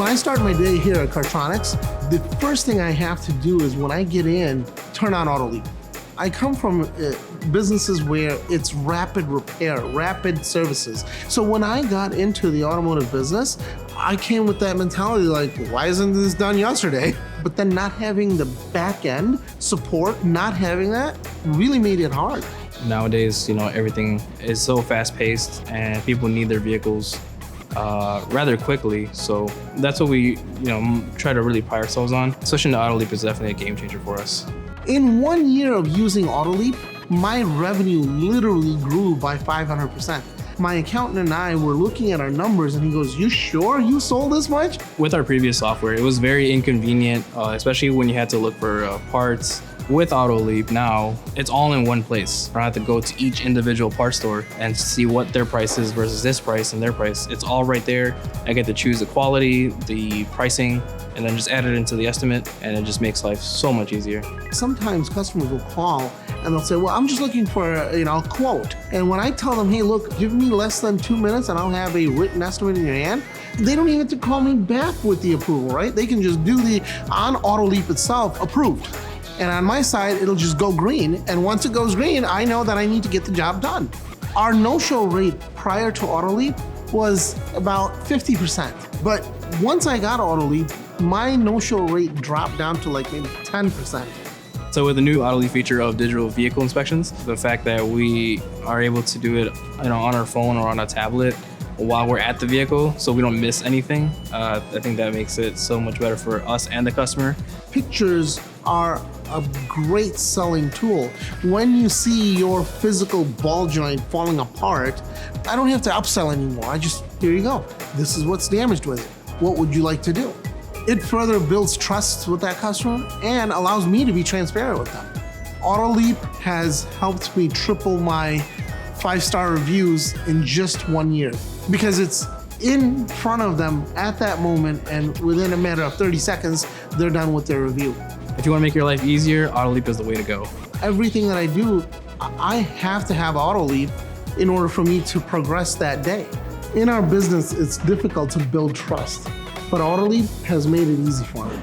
When I start my day here at CarTronics, the first thing I have to do is when I get in, turn on AutoLeap. I come from businesses where it's rapid repair, rapid services. So when I got into the automotive business, I came with that mentality like, why isn't this done yesterday? But then not having the back end support, not having that really made it hard. Nowadays, everything is so fast paced and people need their vehicles rather quickly. So that's what we, try to really pride ourselves on. Switching to AutoLeap is definitely a game changer for us. In 1 year of using AutoLeap, my revenue literally grew by 500%. My accountant and I were looking at our numbers and he goes, "You sure you sold this much?" With our previous software, it was very inconvenient, especially when you had to look for parts. With AutoLeap now, it's all in one place. I don't have to go to each individual part store and see what their price is versus this price and their price. It's all right there. I get to choose the quality, the pricing, and then just add it into the estimate, and it just makes life so much easier. Sometimes customers will call and they'll say, "Well, I'm just looking for a quote." And when I tell them, "Hey, look, give me less than 2 minutes and I'll have a written estimate in your hand," they don't even have to call me back with the approval, right? They can just do on AutoLeap itself, approved. And on my side, it'll just go green. And once it goes green, I know that I need to get the job done. Our no-show rate prior to AutoLeap was about 50%. But once I got AutoLeap, my no-show rate dropped down to like maybe 10%. So with the new AutoLeap feature of digital vehicle inspections, the fact that we are able to do it on our phone or on a tablet while we're at the vehicle so we don't miss anything, I think that makes it so much better for us and the customer. Pictures are a great selling tool. When you see your physical ball joint falling apart, I don't have to upsell anymore. Here you go. This is what's damaged with it. What would you like to do? It further builds trust with that customer and allows me to be transparent with them. AutoLeap has helped me triple my 5-star reviews in just 1 year because it's in front of them at that moment, and within a matter of 30 seconds, they're done with their review. If you want to make your life easier, AutoLeap is the way to go. Everything that I do, I have to have AutoLeap in order for me to progress that day. In our business, it's difficult to build trust, but AutoLeap has made it easy for me.